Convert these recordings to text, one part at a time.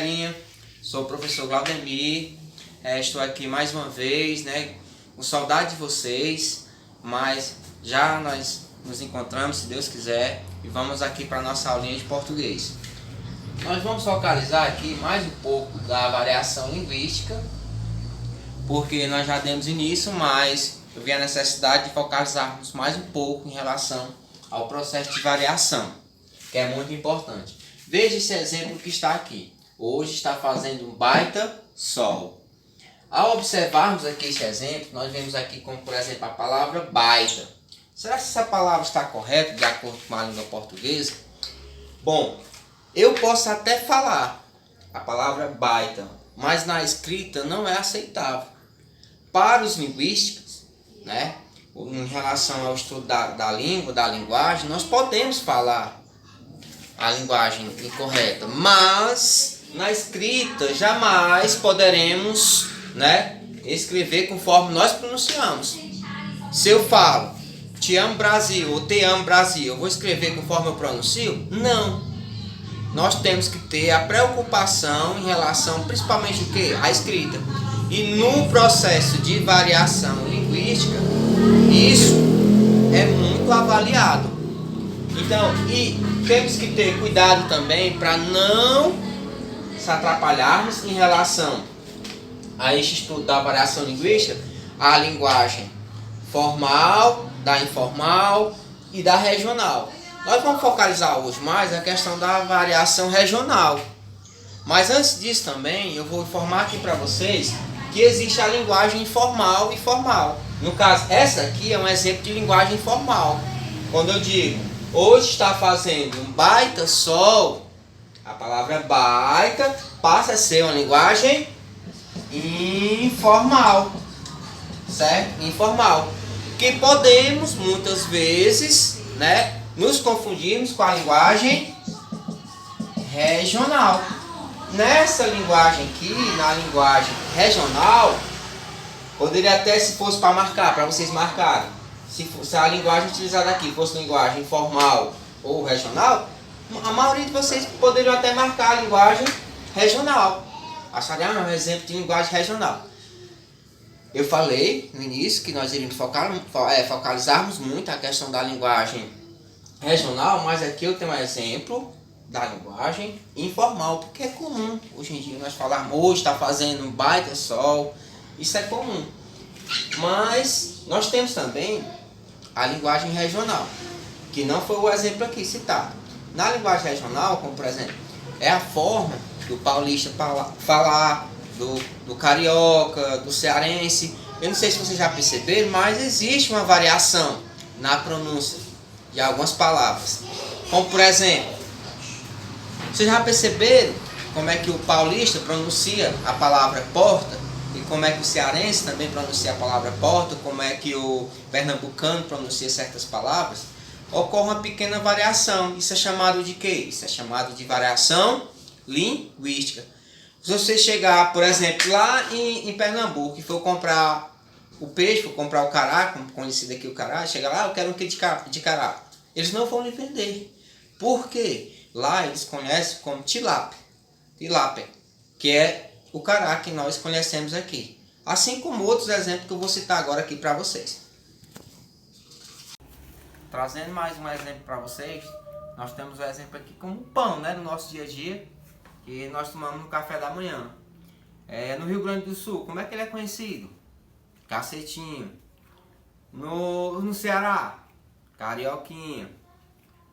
Galerinha, sou o professor Glaudemir, estou aqui mais uma vez, com saudade de vocês, mas já nós nos encontramos, se Deus quiser, e vamos aqui para a nossa aulinha de português. Nós vamos focalizar aqui mais um pouco da variação linguística, porque nós já demos início, mas eu vi a necessidade de focalizarmos mais um pouco em relação ao processo de variação, que é muito importante. Veja esse exemplo que está aqui. Hoje está fazendo um baita sol. Ao observarmos aqui esse exemplo, nós vemos aqui como, por exemplo, a palavra baita. Será que essa palavra está correta de acordo com a língua portuguesa? Bom, eu posso até falar a palavra baita, mas na escrita não é aceitável. Para os linguísticos, em relação ao estudo da língua, da linguagem, nós podemos falar a linguagem incorreta, mas na escrita jamais poderemos escrever conforme nós pronunciamos. Se eu falo te amo Brasil ou te amo Brasil, eu vou escrever conforme eu pronuncio? Não. Nós temos que ter a preocupação em relação principalmente o quê? A escrita. E no processo de variação linguística, isso é muito avaliado. Então, e temos que ter cuidado também para não se atrapalharmos em relação a este estudo da variação linguística, a linguagem formal, da informal e da regional. Nós vamos focalizar hoje mais a questão da variação regional. Mas antes disso também, eu vou informar aqui para vocês que existe a linguagem informal e formal. No caso, essa aqui é um exemplo de linguagem informal. Quando eu digo, hoje está fazendo um baita sol, a palavra baita passa a ser uma linguagem informal, certo? Informal. Que podemos, muitas vezes, nos confundirmos com a linguagem regional. Nessa linguagem aqui, na linguagem regional, poderia até, se fosse para marcar, para vocês marcarem, se a linguagem utilizada aqui fosse linguagem informal ou regional, a maioria de vocês poderiam até marcar a linguagem regional. Achariam um exemplo de linguagem regional. Eu falei no início que nós iríamos focalizarmos muito a questão da linguagem regional, mas aqui eu tenho um exemplo da linguagem informal, porque é comum hoje em dia nós falarmos, hoje está fazendo um baita sol, isso é comum. Mas nós temos também a linguagem regional, que não foi o exemplo aqui citado. Na linguagem regional, como por exemplo, é a forma do paulista falar, do carioca, do cearense. Eu não sei se vocês já perceberam, mas existe uma variação na pronúncia de algumas palavras. Como por exemplo, vocês já perceberam como é que o paulista pronuncia a palavra porta? E como é que o cearense também pronuncia a palavra porta? Como é que o pernambucano pronuncia certas palavras? Ocorre uma pequena variação. Isso é chamado de quê? Isso é chamado de variação linguística. Se você chegar, por exemplo, lá em Pernambuco e for comprar o peixe, for comprar o cará, como conhecido aqui o cará, chega lá, eu quero um quilo de cará. Eles não vão lhe vender. Por quê? Lá eles conhecem como tilápia, que é o cará que nós conhecemos aqui. Assim como outros exemplos que eu vou citar agora aqui para vocês. Trazendo mais um exemplo para vocês, nós temos um exemplo aqui como o pão, no nosso dia a dia, que nós tomamos no café da manhã. No Rio Grande do Sul, como é que ele é conhecido? Cacetinho. No Ceará, carioquinha.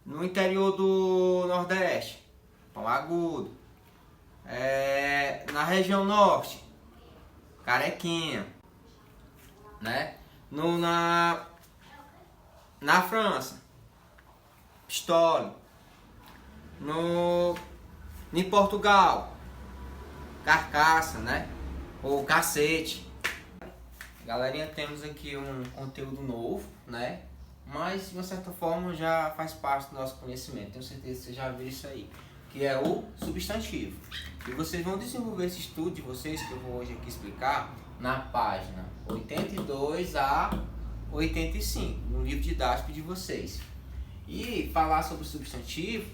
No interior do Nordeste, pão agudo. Na região Norte, carequinha. Na França, pistole. Em Portugal, carcaça, ou cacete. Galerinha, temos aqui um conteúdo novo, mas de uma certa forma já faz parte do nosso conhecimento. Tenho certeza que você já viu isso aí, que é o substantivo. E vocês vão desenvolver esse estudo de vocês, que eu vou hoje aqui explicar, na página 82 a 85, no livro didático de vocês. E falar sobre o substantivo,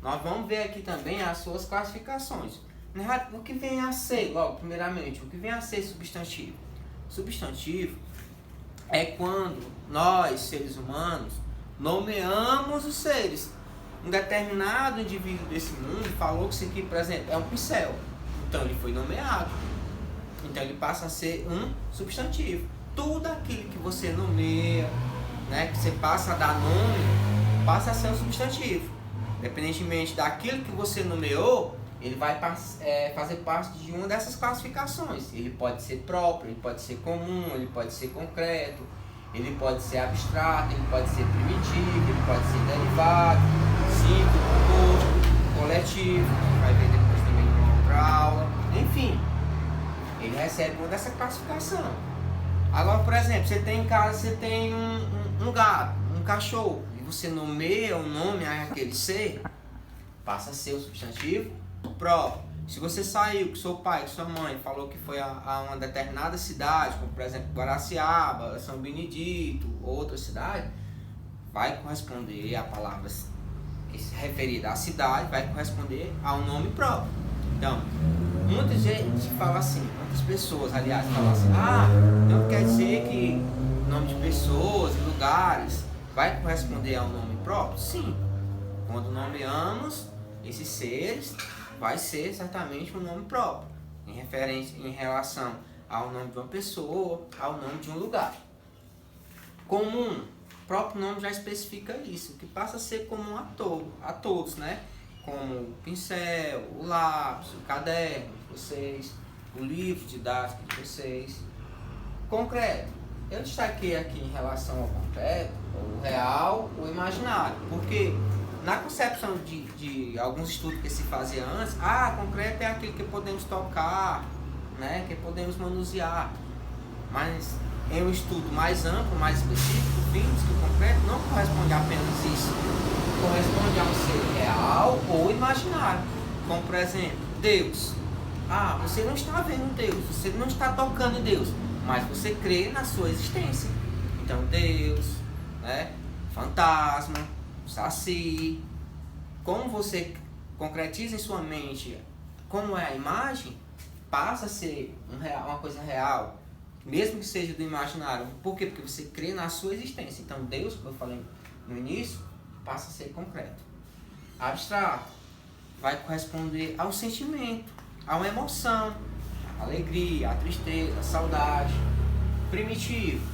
nós vamos ver aqui também as suas classificações. O que vem a ser, logo, primeiramente, o que vem a ser substantivo? Substantivo é quando nós, seres humanos, nomeamos os seres. Um determinado indivíduo desse mundo falou que isso aqui, por exemplo, é um pincel. Então ele foi nomeado. Então ele passa a ser um substantivo. Tudo aquilo que você nomeia, né, que você passa a dar nome, passa a ser um substantivo. Independentemente daquilo que você nomeou, ele vai fazer parte de uma dessas classificações. Ele pode ser próprio, ele pode ser comum, ele pode ser concreto, ele pode ser abstrato, ele pode ser primitivo, ele pode ser derivado, simples, composto, coletivo, vai ver depois também em uma outra aula. Enfim, ele recebe uma dessa classificação. Agora, por exemplo, você tem em casa, você tem um gato, um cachorro, e você nomeia o nome àquele ser, passa a ser o substantivo próprio. Se você saiu com seu pai, com sua mãe, falou que foi a uma determinada cidade, como por exemplo Guaraciaba, São Benedito, outra cidade, vai corresponder a palavras referida à cidade, vai corresponder ao nome próprio. Então, muita gente fala assim, muitas pessoas, aliás, falam assim, então quer dizer que o nome de pessoas, lugares, vai corresponder ao nome próprio? Sim. Quando nomeamos esses seres, vai ser certamente um nome próprio, em relação ao nome de uma pessoa, ao nome de um lugar. Comum, o próprio nome já especifica isso, que passa a ser comum a todos, né? Como o pincel, o lápis, o caderno de vocês, o livro didático de vocês. Concreto, eu destaquei aqui em relação ao concreto, o real, o imaginário, porque na concepção de alguns estudos que se fazia antes, concreto é aquilo que podemos tocar, né, que podemos manusear. Mas em um estudo mais amplo, mais específico, vimos que o concreto não corresponde a apenas isso. Corresponde a um ser real ou imaginário. Como por exemplo, Deus. Você não está vendo Deus, você não está tocando em Deus, mas você crê na sua existência. Então Deus, né, fantasma, Saci, como você concretiza em sua mente como é a imagem, passa a ser uma coisa real, mesmo que seja do imaginário. Por quê? Porque você crê na sua existência. Então Deus, como eu falei no início, passa a ser concreto. Abstrato vai corresponder ao sentimento, a uma emoção, a alegria, a tristeza, a saudade. Primitivo,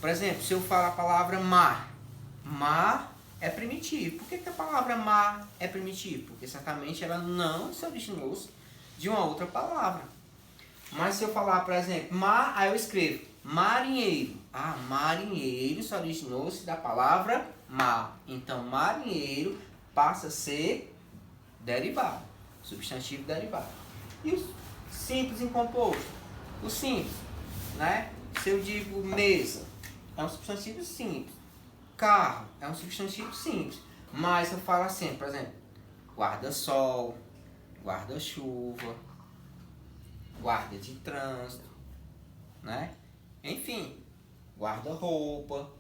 por exemplo, se eu falar a palavra mar, mar é primitivo. Por que a palavra mar é primitivo? Porque certamente ela não se originou de uma outra palavra. Mas se eu falar, por exemplo, mar, aí eu escrevo marinheiro. Marinheiro se originou-se da palavra mar. Então, marinheiro passa a ser derivado, substantivo derivado. E o simples em composto? O simples, né? Se eu digo mesa, é um substantivo simples. Carro é um substantivo simples. Mas eu falo assim, por exemplo, guarda-sol, guarda-chuva, guarda de trânsito, né? Enfim, guarda-roupa,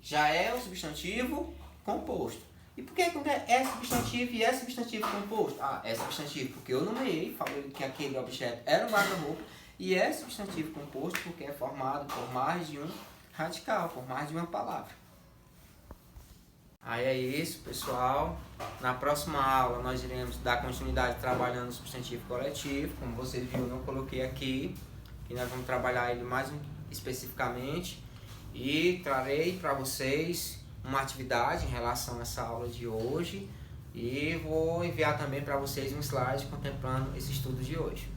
já é um substantivo composto. E por que é substantivo e é substantivo composto? É substantivo porque eu nomeei, falei que aquele objeto era um guarda-roupa, e é substantivo composto porque é formado por mais de um radical, por mais de uma palavra. Aí é isso, pessoal. Na próxima aula nós iremos dar continuidade trabalhando o substantivo coletivo. Como vocês viram, eu coloquei aqui. E nós vamos trabalhar ele mais especificamente. E trarei para vocês uma atividade em relação a essa aula de hoje. E vou enviar também para vocês um slide contemplando esse estudo de hoje.